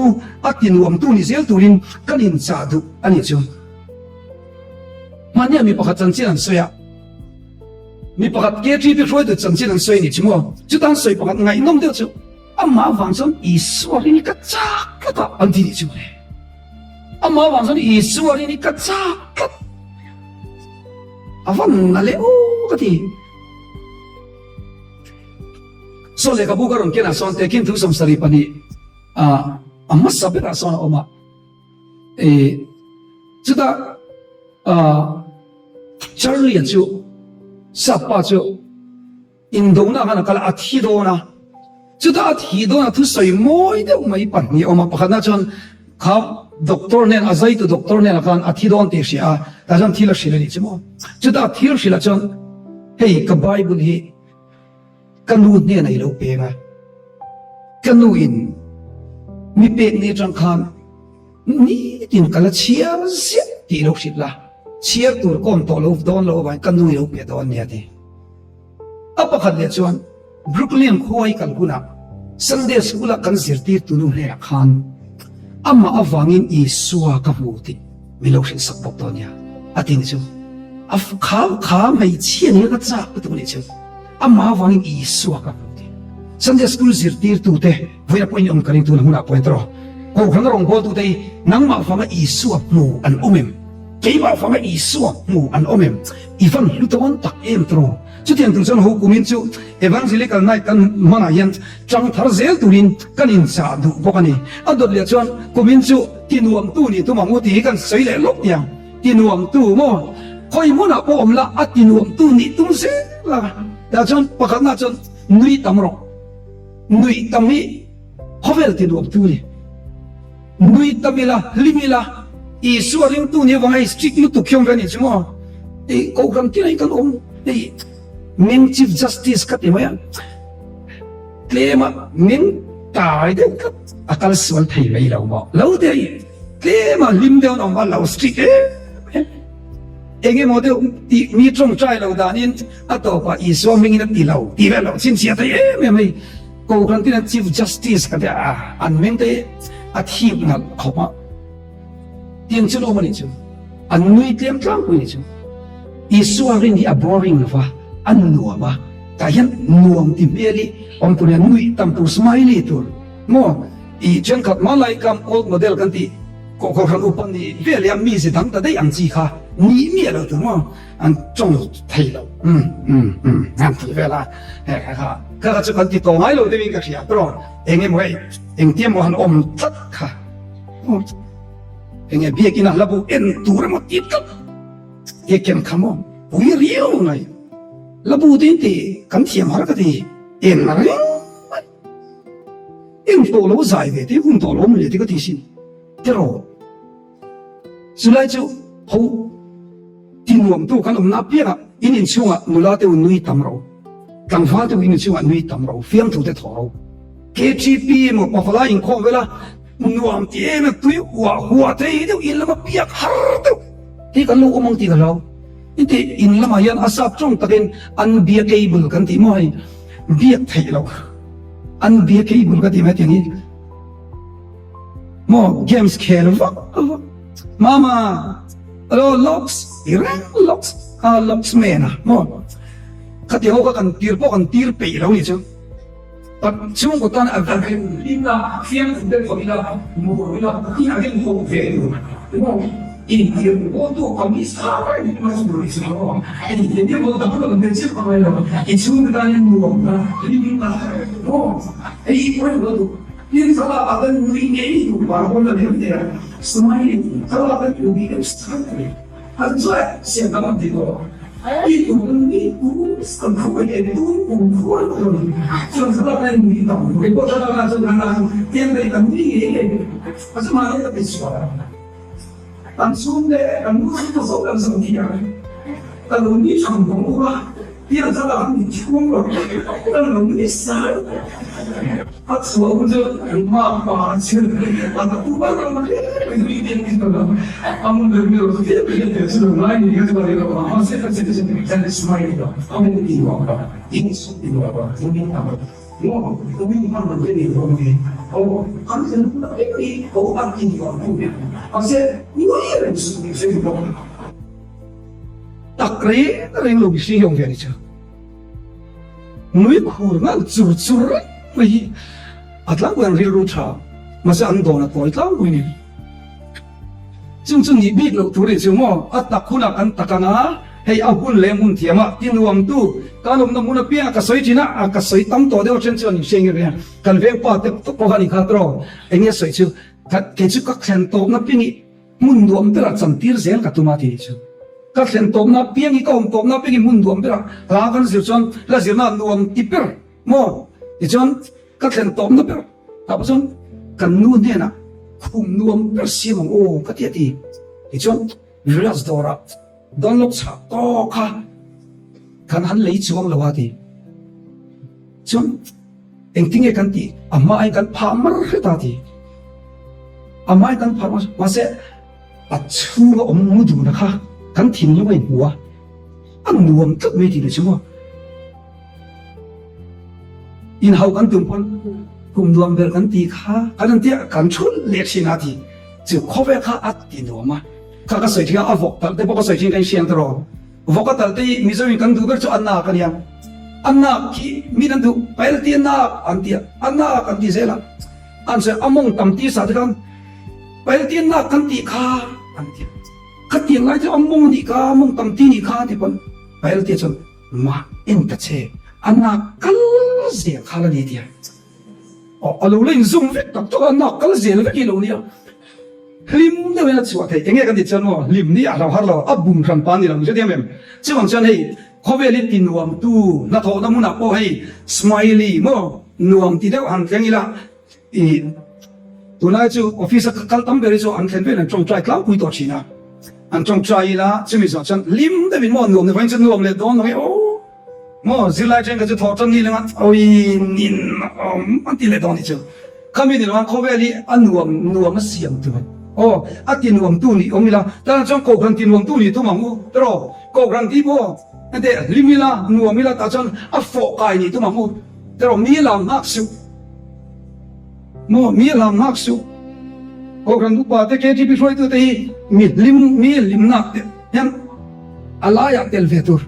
atin wam tu ni zel turin kan in cha du ani chu mania mi pakhat chan chin an soya mi pakhat ke tri bi roi de chan chin an soi ni chimo chu tan soi pakhat ngai nom de chu amma wang son isu ri ni ka cha ka ta an ti ni chu le amma wang son isu ri ni ka cha ka avan na le o ka ti so le ka bu ka ron ke na son te kin thu som sari pani amma sabera son oma chuta Charlie chu sapa chu indona kana kala athi dona chuta athi dona thu soi moi de mai pan ni oma pakhana chon kham doctor nen azai tu doctor nen kan athi don te sia ta jan thila shila ni chimo chuta thil shila chon hey ka bible hi kanu ne nai lo pe nga kanu in mi pe ni chang khan ni tin kala chia sia ti lo shila chia tur kom to lo don lo ban kanu lo pe don ne ati apa khat le chuan Brooklyn khoi kalguna Sunday school kan zirti tunu le khan amma awangin isua ka huti miloshin sakpok to nya ating chu af kha mai chi ni ka cha tu ni chu amma awangin isua ka huti Sunday school zirti tu te voya point om karing tu na huna point ro ko khang rong ko tu te nang ma fanga isua mu an omem ke ma fanga isua mu an omem ifan lutawan tak em tro chu tiang tu chon ho kumin chu evangelical night kan mana yan chang thar zel turin kan in cha du bokani adot le chon kumin chu tinuam tu ni tu mangu ti kan sei le lok yang tinuam tu mo khoi mo na po omla atinuam tu ni tum se la da chon pakhat na chon nui tamro nui tami hovel tinuam tu ni nui tamila limila I suaring tu ni wangai strict lu tu kyong kan ni chmo e ko kan ti nai kan om e Ming Chief Justice kat imaya klema ming tai de kat akal swal thai lai lo mo lo de klema lim de on ma lo street enge mo de mi trong trai lo da nin ato pa I so ming na ti lo ti ve lo chin sia de me mai ko kan ti na Chief Justice kat an ming de athi na khoma tiang chu lo ma ni chu an nui tlem tlang ku ni chu I suaring hi a boring fa an nuama kayan nuam ti meli om punya nui tampu smiley tur mo I chen khat malai kam old model kan ti ko kan upan ni veliam mi se dang ta dai ang chi kha ni mi lo tu mo an chong lo thai lo an ti vela ka chu kan ti to ngai lo de mi ka sia pro enge mo eng tiam mo han om tat kha enge bia kina labu en tur mo ti ka ye kem khamo ui riu ngai labu din ti kan thiam har ka ti en na re en to lo zai ve ti hun to lo mu le ti ka ti sin te ro sulai chu ho tin nuam tu kan na pia in chunga mula te nui tam ro kang fa te in chunga nui tam ro fiam tu te tho ro KGP mo pa fala in khom vela nuam ti em tu wa huwa te de in la ma pia har tu ti kan lu omong ti ka lo Inte in lama yan asap trong takin an bia cable kan ti mo ay bia thai lo an bia cable ka ti ma tiang mo games khel va mama alo locks irang locks locks mena mo khati ho ka kan tir pe lo ni chu pat chung ko tan a limla fiang de ko ila mo ila ti a gen ko ve mo in here go to commis ni mas boris ho and the mo da ko de chip ko lo in chung da ni mo na ni na ho ei ko lo do ni sala adan ni ngai tu ba ko na de de smile sala adan you be struggling as so se da ma di go itu ni tu kan ko ye tu ko so sala adan ni ta ko da na so na tiang de ta ni as ma da pe so tan sum de an mu to so kan so ni ya ta lo ni chang dong ba dia salah cuma orang Indonesia semua pun rumah sih ada orang ini kita kamu berbeda dia sudah lain dia sudah orang saya jadi semua itu kamu ini semua apa ini apa Mo, kami naman din kami. Oh, kami sa ini, oh, ang kini. Kasi, hindi yan sa takre na rin lubisi yung ganito. Nui kurang zur may at lang ko ang riruta. Masa ando na ko, itlang ko ini. Chung ibig lo turin siya mo, at nakunak ang takanga, hey abun lemon tiama tinuam tu kanom na muna pia kasoy china kasoy tam to deo chen chen sing ri kan veng pa te to ko hani khatro enge soi chu kat ke chu ka khen to na pingi mun duam tera cham tir zel ka tuma ti chu ka khen to na pingi ka to na pingi mun duam tera la kan sil chon la sil na nuam iper mo ti chon ka khen to na per ta pa chon kan nu ne na khum nuam per si mong o ka ti ti chon vilas dora don lok sa to ka kan han lei chuang lo ati chon eng tinge kan ti amma ai kan phamar ta ti amma ai kan phamar ma se a chu om mu du na kha kan thin lo mai huwa an nuam tak me ti le chuwa in hau kan tum pon kum nuam ber kan ti kha kan ti kan chun le china ti chu khobe kha at ti no ma ka soi thia avok tal te pok soi thing kan siang tro vok tal te mi zo kan du ber chu anna kan yang anna ki mi dan du pail ti na anna kan ti zela an se among tam ti sa kan pail ti na kan ti kha an ti ka ti ngai te among ni ka among tam ti ni kha ti pon pail ti chon ma in ta che anna kal ze khala ni ti o alo len zum vet tak to anna kal ze le ki lo ni lim da wena chwa thai enge kan ti chon mo lim ni a har lo abum ram pan ni lang je diam em chiwang chan hei khobeli tin nuam tu na tho na mu na po hei smiley mo nuam ti deu han teng ila i tunai chu office ka kal tam beri chu an thlen ven chong trai klau pui to china an chong trai la chimi so chan lim da bin mo nuam ne vain chen nuam le don ngai o mo zilai chen ka chu tho chan ni le ngat oi nin an ti le don ni chu kami ni lo khobeli an nuam siam tu oh atin nuam tu ni omila ta chong ko gran tin nuam tu ni tu mangu tro ko gran ti bo ante limila nuamila ta chon a fo kai ni tu mangu tro mi lam hak su mo mi lam hak su ko gran du pa te ke ti bi roi tu te mi lim nak te yan alaya tel vetur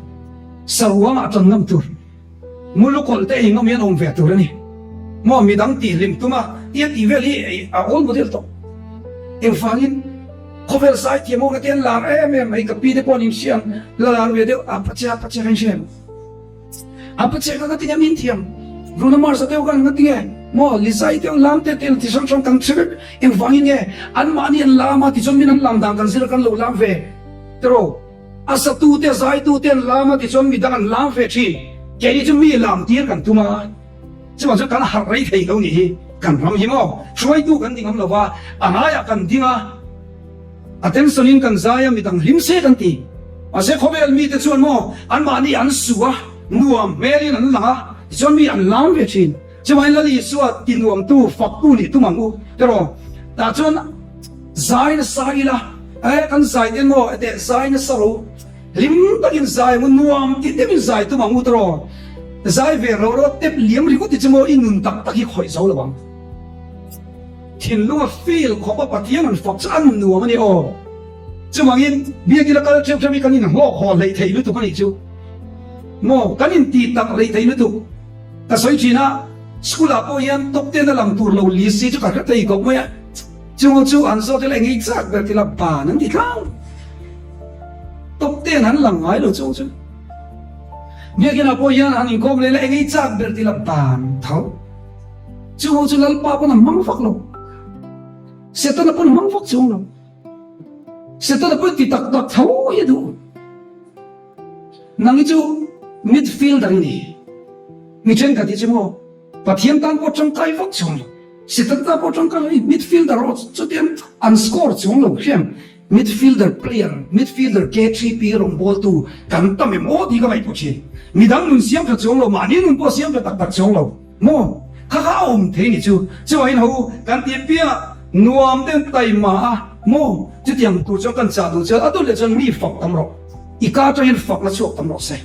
sarwa atan nam tur mulukol te ingom yan om vetur ni mo mi dang ti lim tu ma tiat i veli a ol model to em fangin khovel sai ti mo ka ten lar mai ka pi de pon im siang la lar ve de apacha kan shem apacha ka ti min thiam Bruno Mars te kan ngati mo li sai te lam te tel ti som kan chir em fangin nge an mani an lama ti som min an lam dang kan sir kan lo lam ve tro asa tu te sai tu ten lama ti som mi dang lam ve chi ke ni chum mi lam tir kan tuma chuma kan har rai thei lo ni kan ram hi mo shoi tu kan ding am lo wa anaya kan dinga attentionin kan zaya mi dang lim se kan ti ase khobel mi te chuan mo an mani an suwa nuam melin an langa chon mi an lam ve chin chawai la li suwa ti nuam tu fak tu ni tu mangu pero ta chon zai na saila kan zai den mo te zai na saro lim takin zai mo nuam ti te min zai tu mangu tro zai ve ro tep liam ri ko ti chmo inun tak taki khoi zo lawang thin lunga feel khopa patiang an fak chan nuam ani o chumangin biagila kal chep chami kanin ho ho lei thei lu tu kani chu mo kanin ti tak lei thei lu tu ta soi china school apo yan top 10 na lang tur lo li si chu ka thei ko mo ya chu an so te le ngi sak ber ti la pa nan ti thang top 10 han lang ngai lo chu biagila po yan an ko le ngi sak ber ti la pa thau chu lal pa pa na mang fak lo Seta na pun mang fak chung lo. Seta na pun titak thau ya du. Nang itu midfielder ni. Ni chen ka ti chimo. Pathian tan po chung kai fak chung lo. Seta ta po chung kai midfielder o chu tian an score chung lo khem. midfielder player midfielder K3P rong ball tu kan tam em o di ka mai pochi midang nun siam pha chong lo mani nun po siam pha tak tak chong lo mo kha kha om the ni chu in ho kan ti pia nuam den tai ma mo chu tiang tu cho kan cha du cha atu le chan mi fak tam ro I ka to hin fak la chok tam ro se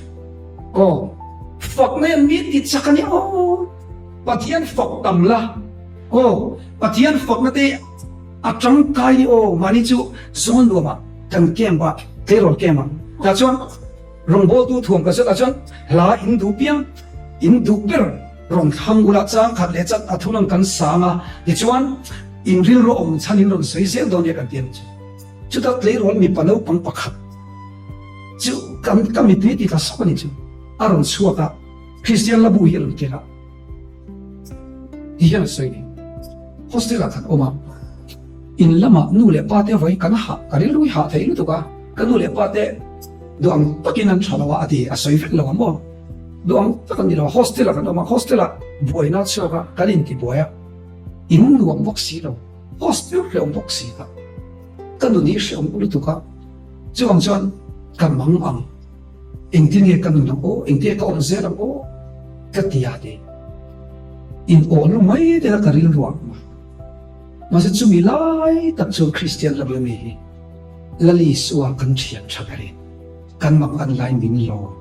o fak na yan mi ti chakani o pathian fak tam la o pathian fak na te atang kai o mani chu zon lo ma kan kem ba te ro kem ma ta chuan rong bol tu thuam ka sa ta chuan la in du piang in du per rong thang ula chang khat le chat athunang kan sanga ti chuan in ril ro om chanin ron sei sel don ye kan tian chu ta tle ro mi panau pang pakhat chu kan mi ti ta sa ni chu aron suaka Christian la bu hil ke la hian sei ni hostel la thak oma in lama nu le pa te vai kan ha ka lui ha thei lu to ka kan nu le pa te duang takinan thalawa ati a soi vet lo mo duang takan ni lo hostel la kan ma hostel la boina choka kalin ti boya in nuam bok si lo hostel le om bok si ka kan nu ni she om lu to ka chuang chuan kan mang ang eng tin ye kan nu o eng te ka om ze lang o ka ti ya de in all mai de la karil ruang masa cumi lai tak chu Christian la mi hi lali suwa kan thian thakari kan mang an lai min lo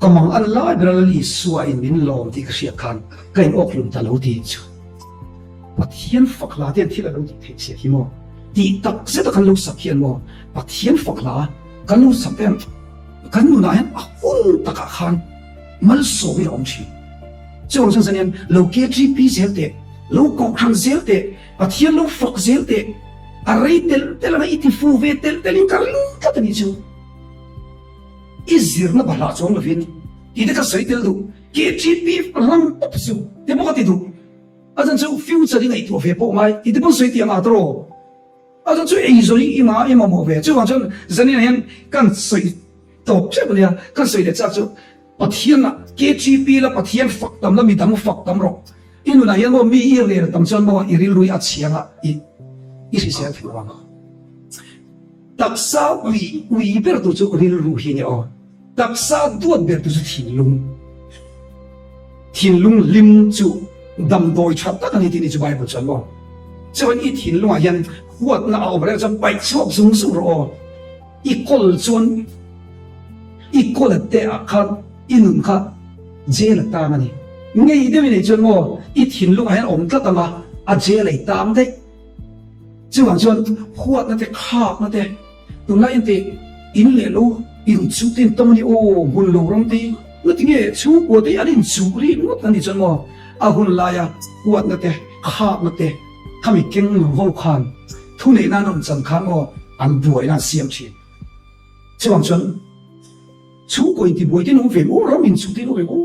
kan mang an lai bra lali suwa in min lo ti ka sia khan kain ok lum ta lo ti chu pathian fakla ten thila lo ti the sia hi mo ti tak se ta kan lo sak hian mo pathian fakla kan lo sak em kan nu na hen a un taka khan mal so wi rom chi chu sang san yan lo ke tri pi zel te lo ko khan zel te pathian lo fak zel te a rei tel na iti fu ve tel in kar ka ta ni chu izir na bala chong lo vin ti de ka sai tel du ke tri pi ram op su te mo ka ti du a jan chu future ni to ve po mai ti de pon sai ti ma tro a jan chu ei zo i ma mo ve chu wa jan zan ni hen kan sai to che bu ya kan sai de cha chu pathian na ke tri pi la pathian fak tam la mi dam fak tam ro inu na yan mo mi i re tam chan mo i ril rui a chianga i si se fi wa taksa wi ber tu chu ril ru hi ni o taksa duat ber tu chu thin lung lim chu dam doi chat ta kan ti ni chu bible chan mo chuan i thin lung a yan huat na au ber chan pai chop sung su ro i kol chuan i kol te a khan inun kha jela ta ngani ngay de mi nei chuan mo i thin lung a yan om ta tanga a jela i tam de chuan huat na te khak na te tu na in te in le lo in chu tin tam ni o bun lo ram ti na ti nge chu ko te an in chu ri no ta ni chuan mo a hun la ya huat na te khak na te khami keng lo ho khan thu nei na non chan khan mo an buai na siam chi chuan chu ko in ti buai ti no ve mo ram in chu ti no ve mo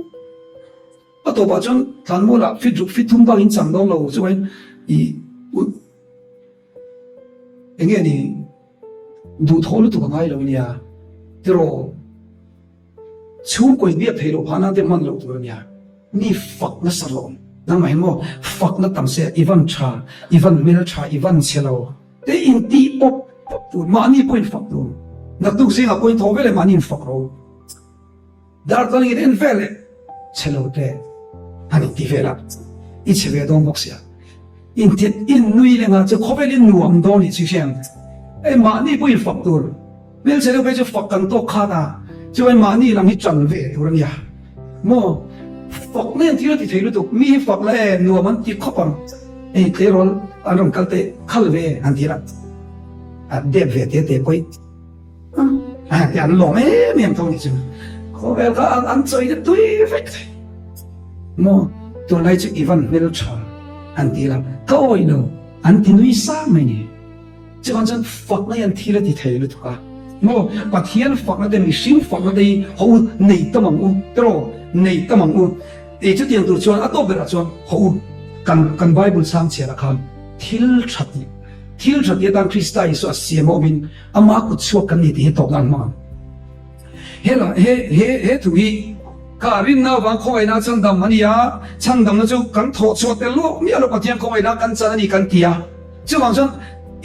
a to ba chuan than mo la fit thum bang in chang dong lo chuan i enge ni du tholu tu ngai lo nia tero chu ko ni a thelo phana de man lo tu nia ni fak na salom nang mai mo fak na tam se ivan mil cha ivan chelo te in ti op tu mani point fak tu na tu singa point ho vele mani fak ro dar tani in vele chelo te ani ti vela i cheve dong boxia in nui le nga chu khovelin nuam do ni chi siang e ma ni pui fak tur mel chelo be chu fak kan to kha na chu ai ma ni lam hi chan ve turan ya mo fak ne ti ro ti theilu tu mi fak la e nuam an ti khopam e terol anram kalte khalve an ti ra a de ve te koi a yan lo me mem thong ni chu khovel ka an choi de tui vek mo tu lai chu ivan mel cha an ti la ka oi no an ti nui sa me ni chuan fak na yan thila ti theilu tu ka mo pathian fak na de mi sim fak na de ho nei tamang u tro nei tamang u e chu tiang tu chuan a to bera chuan ho kan bible sang che la khan thil thati dan Krista isu asiamo min ama ku chu kan ni ti to nan ma hela he tu hi karin na wang khoi na changdam mania changdam na chu kan tho chu te lo mi alo pathian khoi na kan chan ni kan tia chu wang chuan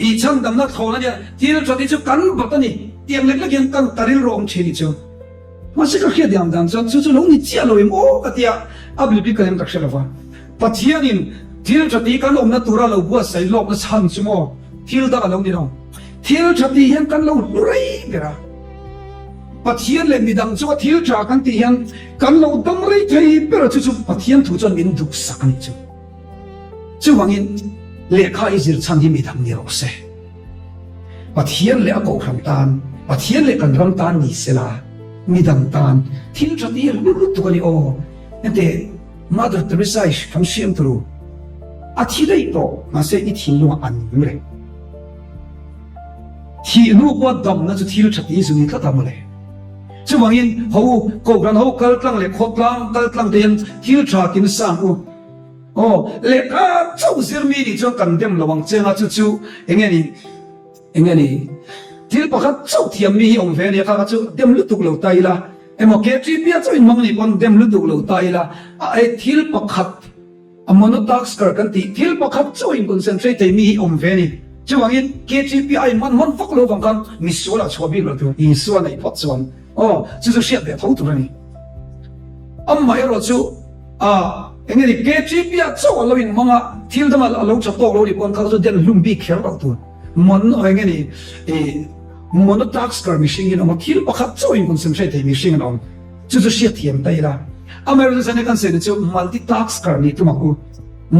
อีช่างดำนักโทนั่นเนี่ยที่เราชอบที่จะกันบัตรนี่เตียงเล็กๆยังกันตาริลรองเชลิจูมันสิ่งที่เดียมดันจนจู่ๆลงนี่เจ้าลอยโม่กันที่อับลิบิกันยังตักเชลฟ้าปัจจัยนี้ที่เราชอบที่กันอมนัดตัวเราบัวใส่โลกนั้นชันชั่วโมงที่เราตั้งลงนี่น้องที่เราชอบที่ยังกันเราลุยเปล่าปัจจัยเลยมีดังจู่ที่เราจากกันที่ยังกันเราดังไรที่เปล่าจู่ๆปัจจัยถูกจนมินดุสักนิดจู่ว่างี้เลี้ยข้าอิจฉาชันที่มีดังนี้เราเสปัจจัยเลยก็คำตานปัจจัยเลยกันคำตานนี่เสลามีดังตานที่เราที่รู้ตัวกันนี่โอ้นั่นแต่มาดร์เทเรซาอิชคำเชื่อมตรูอาทิตย์ได้โตมาเสียอีทิ้งลงอันนี้เลยที่นู้ว่าดำนั่นจะที่เราชัดที่สุดนี่ก็ทำเลยจะว่างี้เขาโกกันเขาเกิดกลางเลยโคตรกลางเกิดกลางเดียนที่เราชัดกินสามโอ้เล็กอ่ะเจ้าเสียมีนี่จะกันเต็มระวังเจ้าจู่ๆอย่างนี้ที่ประคับเจ้าเทียมมีองค์เฟนี่ข้าก็จะเต็มลุตุกเหล่าไตละไอ้หมอเกจิเปียเจ้าอินมังนี่คนเต็มลุตุกเหล่าไตละไอ้ที่ประคับมนุษย์ตักสกัดกันที่ประคับเจ้าอินคอนเซนเทรตมีองค์เฟนี่จะว่างี้เกจิเปียไอ้มันฟักโลฟังกันมิสวละชัวบิกเราตัวอินส่วนไอ้พัดส่วนจะเสียแบบเท่าตัวนี้ไม่เราจู่อย่างนี้เกจิเปียเจ้าเราอินมังอ่ะที่เราเราจะโตเราดิคนเขาจะเดินลุ่มบีเขียวเราตัวมันอย่างนี้มนุษย์ตักสกัดมิชิงกันที่ประคับเจ้าอินคอนเซนเทรตมิชิงกันจะเสียเทียมได้ละอเมริกันเนี่ยกันเสร็จจะมัลติทัสการนี่ตัวมันกู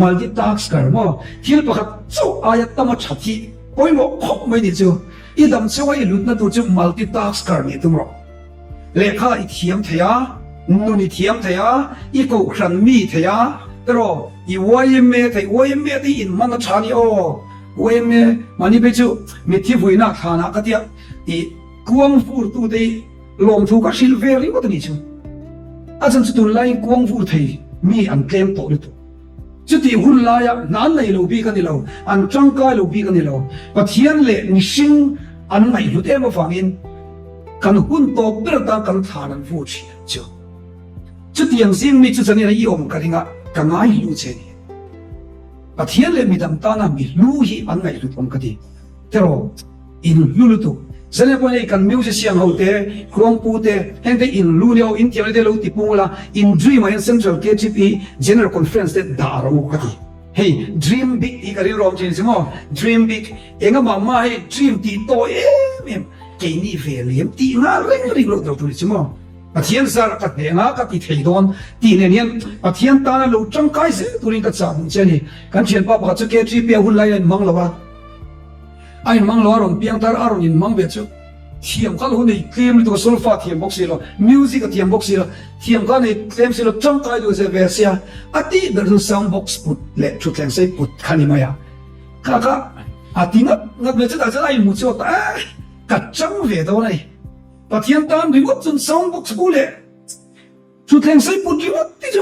มัลติทัสการว่าที่เราประกาศจู่อายะตั้มชัดที่โอ้ยมันครบไม่นี่จู่อีดำเชื่อว่าอีลุดนั่นตัวจู่มัลติทัสการนี่ตัวมันเลขาอีเทียมเทียนู่นอีเทียมเทียอีกูครันมีเทียแต่รออีวายเมย์ที่วายเมย์ที่อินมันชานี่โอ้วายเมย์มันนี่เป็นจู่มีที่ฝุ่นนักฐานะก็ที่อีกวางฟูร์ตัวที่ลมทุกข์ซิลเวอร์นี่ก็ตัวนี้จู่อาจารย์สุดท้ายกวางฟูไทยมีอันเต็มตัวเลยตัวจุดที่หุ่นลายนั่นในโลบีกันนี่เราอันจังกายโลบีกันนี่เราปัจเจียนเล่มิชิงอันไหนรู้เต็มมาฟังอินกันหุ่นโตเปิดตากันฐานันฟูชีจ้ะจุดที่ยังสิ่งมีจุดนี้นะอีอมกันยังกันง่ายรู้เช่นนี้ปัจเจียนเล่มีดำตานามีรู้ฮีอันไหนรู้อมกันดีแต่เราอินรู้ตัวเสนาพนัยกันมิวสิเซียนเขาเตะครองปูเตะเห็นแต่อินลูเนียวอินเทียร์เดลูติปูละอินดรีมอินเซ็นทรัลเคจีพีเจเนอเรลคอนเฟรนซ์เตะดารามุกดีเฮ้ยดรีมบิ๊กอีกันเรื่องจริงสิมั้งดรีมบิ๊กเองก็มาให้ดรีมตีโตเอ็มเกนี่เฟลียมตีงาเร่งริงโลดตัวสิมั้งปัจจัยสารกัดเองกัดที่ไทยโดนตีเนี่ยปัจจัยตานะลูจังไกเสตัวนี้ก็จะมุ่งเจนี่กันเชียนป้าบอกจะเคจีพีหุ่นไล่มังละวะไอ้มังล้อรอนเปียงตาอารอนอินมังเบจูเทียมกันหุ่นในเคลมตัวโซลฟาเทียมบ็อกซี่ละมิวสิกเทียมบ็อกซี่ละเทียมกันในเคลมสิละจังไกดูเซเวเซียอาทิเดอร์ซาวด์บ็อกซ์พุทเละชุดแข่งใส่พุทคันนี้มา呀ค่ะอาทิงัดเมื่อจะได้จะได้มุจว่ากัดจังเวทเอาเลยปะเทียมตามดีว่าจนซาวด์บ็อกซ์กูเละชุดแข่งใส่พุทดีว่าที่จะ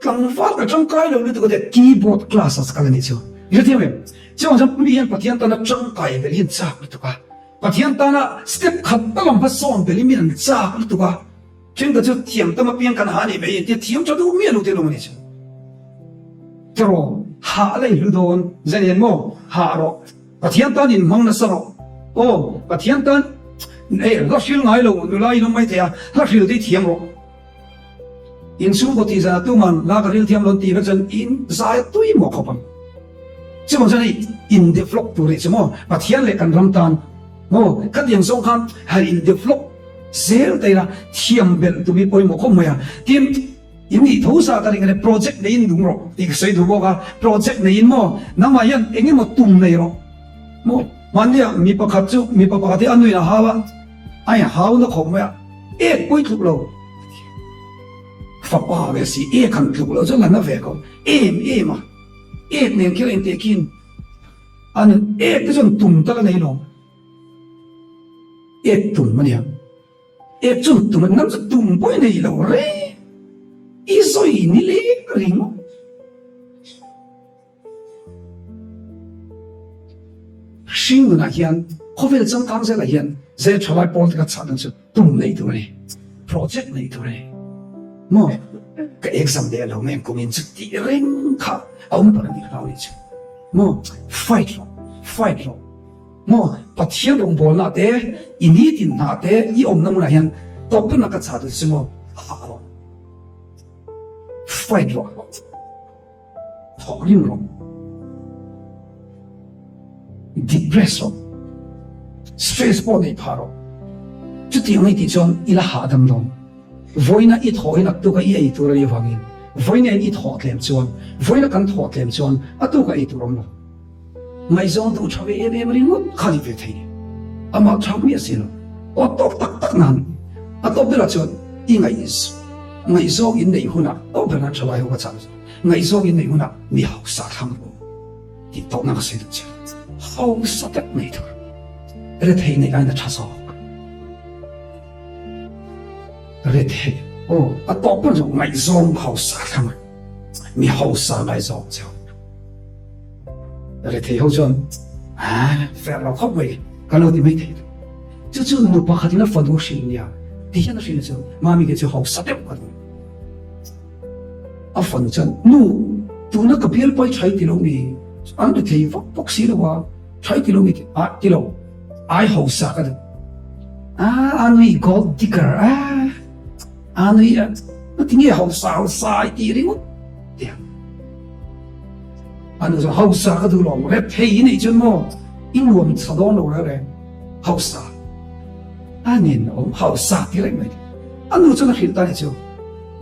กลางฟ้ากับจังไกเลยนี่ตัวเด็กคีย์บอร์ดคลาสสกัดนี่จ้ะยี่เทียมเองจ้าจะไม่เห็นปะเทียมตามจังไกเลยเห็นจ้าตัวก็ปัจจัยตานะสเต็ปขัดตลอดพัฒน์เป็นลิมิตจ้าหรือตัวจึงก็จะเทียมตั้งมาเพียงกันหานี่ไปเทียมจะดูมีอะไรรู้นี่จ้ะแต่เราหาอะไรรู้โดนจะเห็นมั้งหาเราปัจจัยตานี่มังนัสเราโอ้ปัจจัยตาเราชิลง่ายลงดูไล่ลงไม่เทียเราชิลที่เทียมเราอินซูบที่จะตัวมันลากเรื่องเทียมลงตีก็จะอินสายตัวอีหมอกเขาปั๊มจะบอกจะนี่อินเดฟล็อกตัวนี้ใช่มั้งปัจจัยเล็กกันรำตานโอ้กันยังส่งคำให้อินเดฟล็อกเซลแต่ละเทียมเบลตัวมีปอยหมอกเขาไม่อะทีมอินนี่ทุกสักการณ์ในโปรเจกต์ในอินดูมั้งที่เคยดูบอกว่าโปรเจกต์ในอินมั้งน้ำมันยันเองมั้งตุ้มในหรอมั้งวันนี้มีประคับจูมีประคับที่อันนู้นฮาวะไอ้ฮาวน์เขาไม่อะปอยถูกแล้วฟ้าป่าเวสีขันถูกแล้วจะลั่นน่ะเวก็มาเนี่ยคิดเองเตะกินอันนี้ก็จนตุ้มตะละในหลงตุ้มมันเนี่ยจนตุ้มมันนั่นจะตุ้มไปในหลงเร่อีสอยนี่เลยริงสิ่งนั้นเห็นเขาเป็นจังการเสร็จแล้วเห็นเสร็จชาวบ้านพอที่เขาทำนั่นจะตุ้มในตัวนี้โปรเจกต์ในตัวนี้มั้งก็เอ็กซ์ซัมเดย์เราเนี่ยคงอินสุดที่เร่งค่ะเอาไม่ปนที่เราเนี่ยมั้งไฟท์เรา mo pathian rong bol na te ini tin na te I om na muna hian top na ka cha du simo ako fight ro thorim ro depress ro stress po nei pharo chu ti ngai ti chon ila ha dam dom voina I thoi nak tu ka I tu ra yawangin voina I tho tlem chon voina kan tho tlem chon atu ka I tu rom lo ngai zong tu chawe em ringot khali ve thei ama chawmi asilo o tok tak tak nan atop de la chon I ngai zong in nei huna o bana chawai ho ka cham ngai zong in nei huna mi hau sa tham ko ti tok na ka se de cha hau sa tak nei tu re thei nei ai na cha so re thei o atop pa zo ngai zong hau sa tham mi hau sa ngai zong chao re thei ho chon fer lo khop mai ka lo ti mai thei chu nu pa khatina fadu shin ya ti hian shin chu mami ke chu hau sa tep ka a fan chan nu tu na ka phel pai chai ti lo mi an de thei vak pok si lo wa chai kilometer ti lo ai hau sa ka anui gold digger anui na tingi hau sa ti ringot dia anu so hau sa ka du lo re phei nei chun mo in wom chadon lo re hau sa anin hau sa ti lai mai anu chun a khil ta ni chu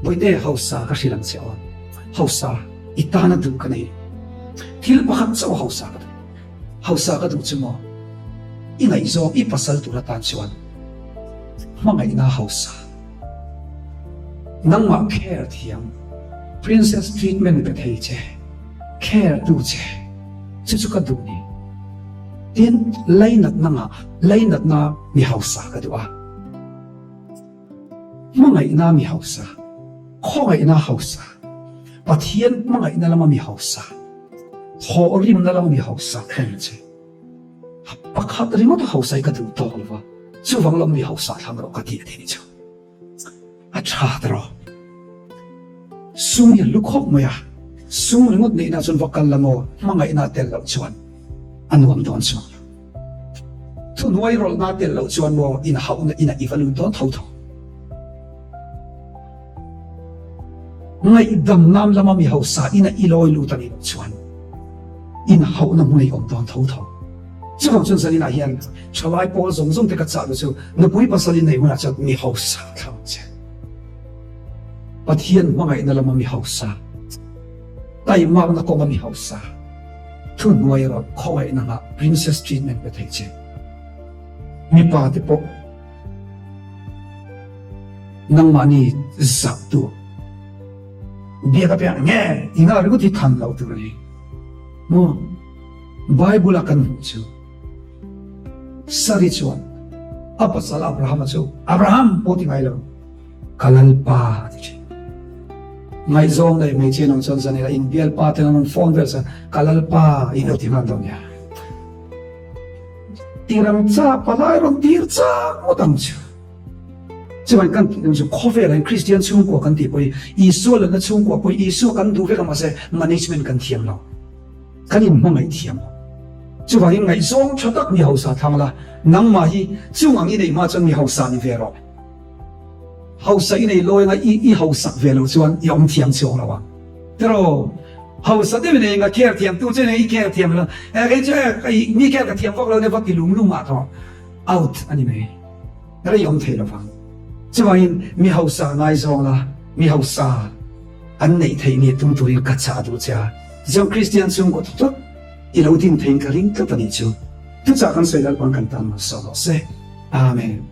boide hau sa ka silang se on hau sa itana du ka nei thil pakhat chaw hau sa ka du chu mo ingai zo I pasal tu la tan chuan mangai na hau sa nang ma care thiam princess treatment pe thei che care du che chu ka du ni tin lainat na mi hau sa ka du a mangai na mi hau sa khongai na hau sa pathian mangai na lama mi hau sa thorim na lama mi hau sa khen che pakhat ringo to hau sai ka du to lwa chu wang lam mi hau sa tham ro ka ti ni chu a cha dro sung ya lukhok mo ya sung ringot nei na chun vakal lamo mangai na tel lo chuan anwam don chu tu nuai rol na tel lo chuan mo in hau na ina ivalun don tho ngai dam nam lama mi hau sa ina iloi lu tani chuan in hau na munai om don tho chu wang chun sali na hian chawai pol zong te ka cha lu chu na pui pasali nei huna chat mi hau sa thang che pathian mangai na lama mi hau sa tai mak na ko mi hau sa thu nuai ro khoi na nga princess treatment pe thei che mi pa te po nang mani zak tu bia ka pya nge inga ri ko ti than lau tu ri mo bible akan chu sari chuan apasal abraham chu abraham poti ngai lo kalal pa ti ngai zong dai mai chen on son san ila in bial pa te on phone versa kalal pa ino ti man dong ya tiram cha palai ron tir cha mo dang chu chuan kan chu khover an christian chung ko kan ti poi isu la na chung ko poi isu kan du ve ka ma se management kan thiam lo kan in mangai thiam chu wa in ngai zong chatak mi hausa thangla nang ma hi chu ang i nei ma chan mi hausa ni ve ro hausa i nei loi nga i hausa ve lo chuan i om thiam chu lo wa pero hausa de ne nga care thiam tu che ne I care thiam lo ke che ni care ka thiam vok lo ne vak ti lum ma tho out ani me ra yom thei lo wang chu wa in mi hausa ngai zong la mi hausa an nei thei ni tum tu ri ka cha du cha jong christian chung ko thot I lo din theng ka ring ka tani chu tu cha kan sei dal pang kan tan ma so se amen